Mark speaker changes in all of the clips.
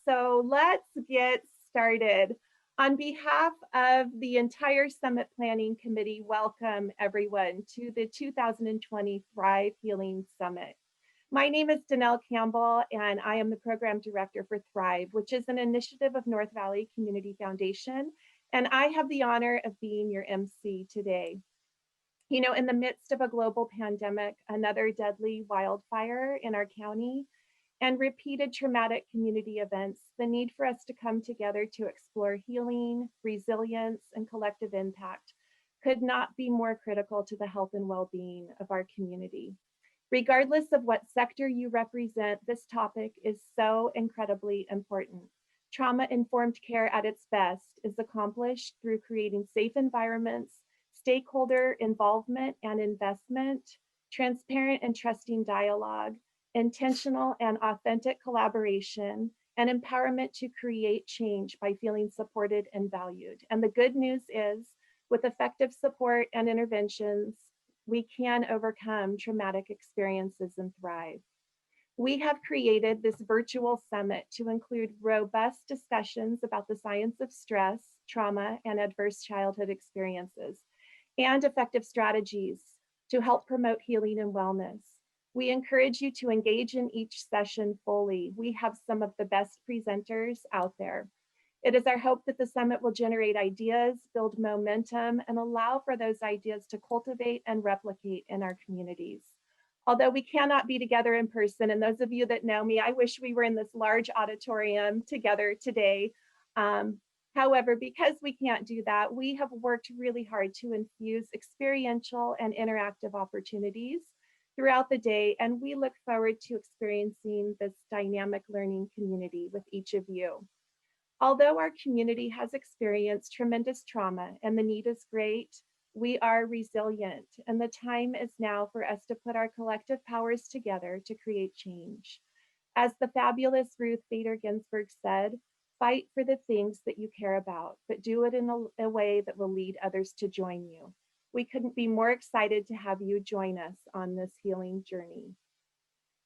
Speaker 1: So let's get started. On behalf of the entire Summit Planning Committee, welcome everyone to the 2020 Thrive Healing Summit. My name is Danelle Campbell, and I am the Program Director for Thrive, which is an initiative of North Valley Community Foundation, and I have the honor of being your MC today. You know, in the midst of a global pandemic, another deadly wildfire in our county, and repeated traumatic community events, the need for us to come together to explore healing, resilience, and collective impact could not be more critical to the health and well-being of our community. Regardless of what sector you represent, this topic is so incredibly important. Trauma-informed care at its best is accomplished through creating safe environments, stakeholder involvement and investment, transparent and trusting dialogue, intentional and authentic collaboration, and empowerment to create change by feeling supported and valued. And the good news is, with effective support and interventions, we can overcome traumatic experiences and thrive. We have created this virtual summit to include robust discussions about the science of stress, trauma, and adverse childhood experiences, and effective strategies to help promote healing and wellness. We encourage you to engage in each session fully. We have some of the best presenters out there. It is our hope that the summit will generate ideas, build momentum, and allow for those ideas to cultivate and replicate in our communities. Although we cannot be together in person, and those of you that know me, I wish we were in this large auditorium together today. However, because we can't do that, we have worked really hard to infuse experiential and interactive opportunities throughout the day, and we look forward to experiencing this dynamic learning community with each of you. Although our community has experienced tremendous trauma and the need is great, we are resilient, and the time is now for us to put our collective powers together to create change. As the fabulous Ruth Bader Ginsburg said, fight for the things that you care about, but do it in a way that will lead others to join you. We couldn't be more excited to have you join us on this healing journey.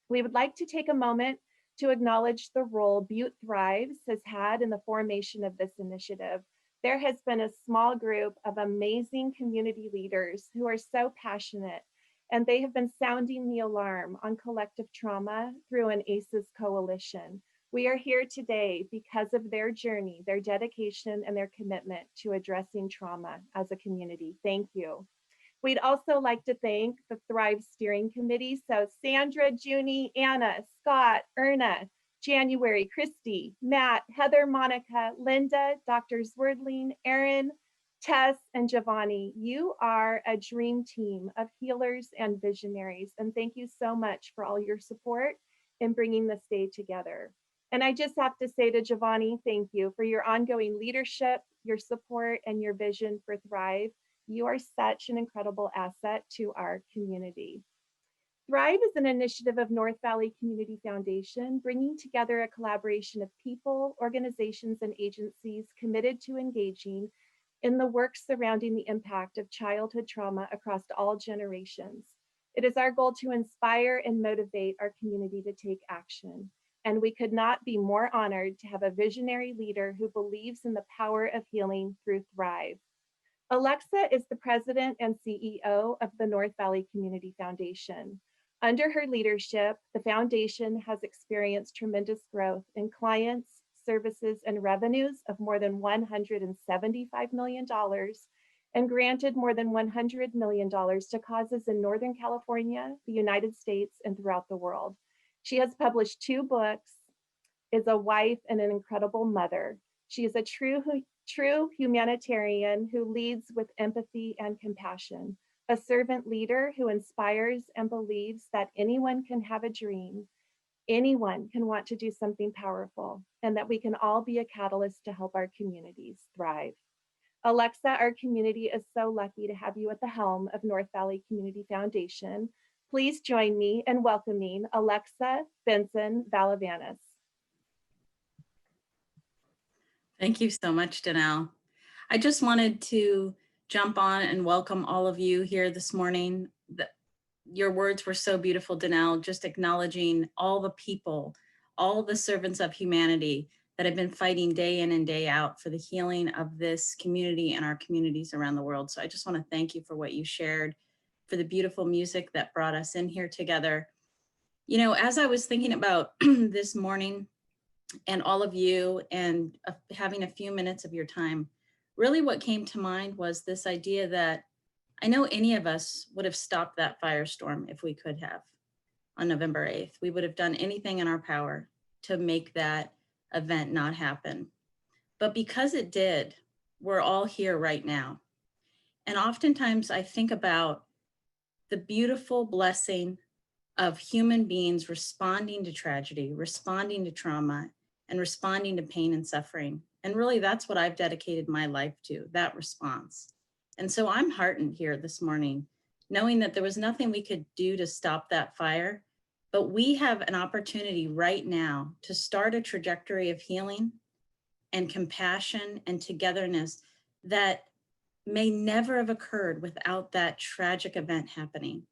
Speaker 1: We would like to take a moment to acknowledge the role Butte Thrives has had in the formation of this initiative. There has been a small group of amazing community leaders who are so passionate, and they have been sounding the alarm on collective trauma through an ACEs coalition. We are here today because of their journey, their dedication, and their commitment to addressing trauma as a community. Thank you. We'd also like to thank the Thrive Steering Committee. So Sandra, Junie, Anna, Scott, Erna, January, Christy, Matt, Heather, Monica, Linda, Dr. Zwerdling, Erin, Tess, and Giovanni. You are a dream team of healers and visionaries. And thank you so much for all your support in bringing this day together. And I just have to say to Giovanni, thank you for your ongoing leadership, your support, and your vision for Thrive. You are such an incredible asset to our community. Thrive is an initiative of North Valley Community Foundation, bringing together a collaboration of people, organizations, and agencies committed to engaging in the work surrounding the impact of childhood trauma across all generations. It is our goal to inspire and motivate our community to take action. And we could not be more honored to have a visionary leader who believes in the power of healing through Thrive. Alexa is the president and CEO of the North Valley Community Foundation. Under her leadership, the foundation has experienced tremendous growth in clients, services, and revenues of more than $175 million and granted more than $100 million to causes in Northern California, the United States, and throughout the world. She has published 2 books, is a wife and an incredible mother. She is a true humanitarian who leads with empathy and compassion, a servant leader who inspires and believes that anyone can have a dream, anyone can want to do something powerful, and that we can all be a catalyst to help our communities thrive. Alexa, our community is so lucky to have you at the helm of North Valley Community Foundation. Please join me in welcoming Alexa Benson-Valavanis.
Speaker 2: Thank you so much, Danelle. I just wanted to jump on and welcome all of you here this morning. Your words were so beautiful, Danelle, just acknowledging all the people, all the servants of humanity that have been fighting day in and day out for the healing of this community and our communities around the world. So I just want to thank you for what you shared, for the beautiful music that brought us in here together. You know, as I was thinking about this morning and all of you and having a few minutes of your time, really what came to mind was this idea that I know any of us would have stopped that firestorm if we could have on November 8th. We would have done anything in our power to make that event not happen. But because it did, we're all here right now. And oftentimes I think about the beautiful blessing of human beings responding to tragedy, responding to trauma, and responding to pain and suffering. And really, that's what I've dedicated my life to, that response. And so I'm heartened here this morning, knowing that there was nothing we could do to stop that fire, but we have an opportunity right now to start a trajectory of healing and compassion and togetherness that may never have occurred without that tragic event happening.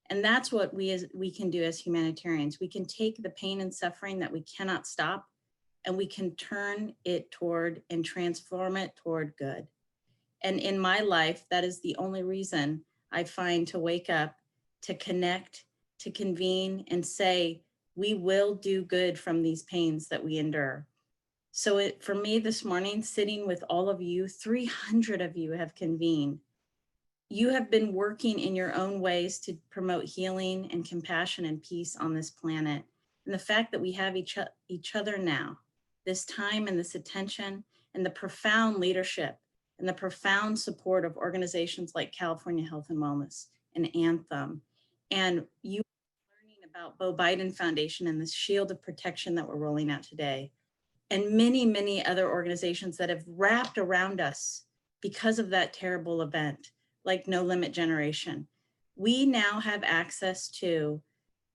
Speaker 2: And that's what we can do as humanitarians. We can take the pain and suffering that we cannot stop, and we can turn it toward and transform it toward good. And in my life, that is the only reason I find to wake up, to connect, to convene, and say, we will do good from these pains that we endure. So for me this morning, sitting with all of you, 300 of you have convened. You have been working in your own ways to promote healing and compassion and peace on this planet. And the fact that we have each other now, this time and this attention, and the profound leadership and the profound support of organizations like California Health and Wellness and Anthem, and you learning about Bo Biden Foundation and this shield of protection that we're rolling out today, and many, many other organizations that have wrapped around us because of that terrible event, like No Limit Generation. We now have access to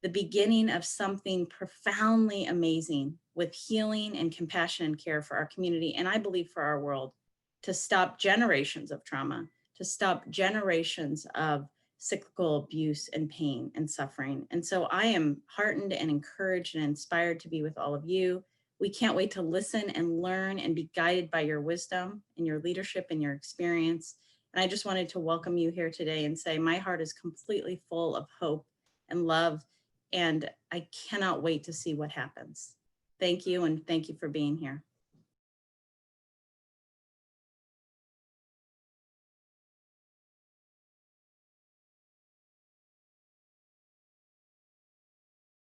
Speaker 2: the beginning of something profoundly amazing with healing and compassion and care for our community, and I believe for our world, to stop generations of trauma, to stop generations of cyclical abuse and pain and suffering. And so I am heartened and encouraged and inspired to be with all of you. We can't wait to listen and learn and be guided by your wisdom and your leadership and your experience. And I just wanted to welcome you here today and say my heart is completely full of hope and love, and I cannot wait to see what happens. Thank you, and thank you for being here.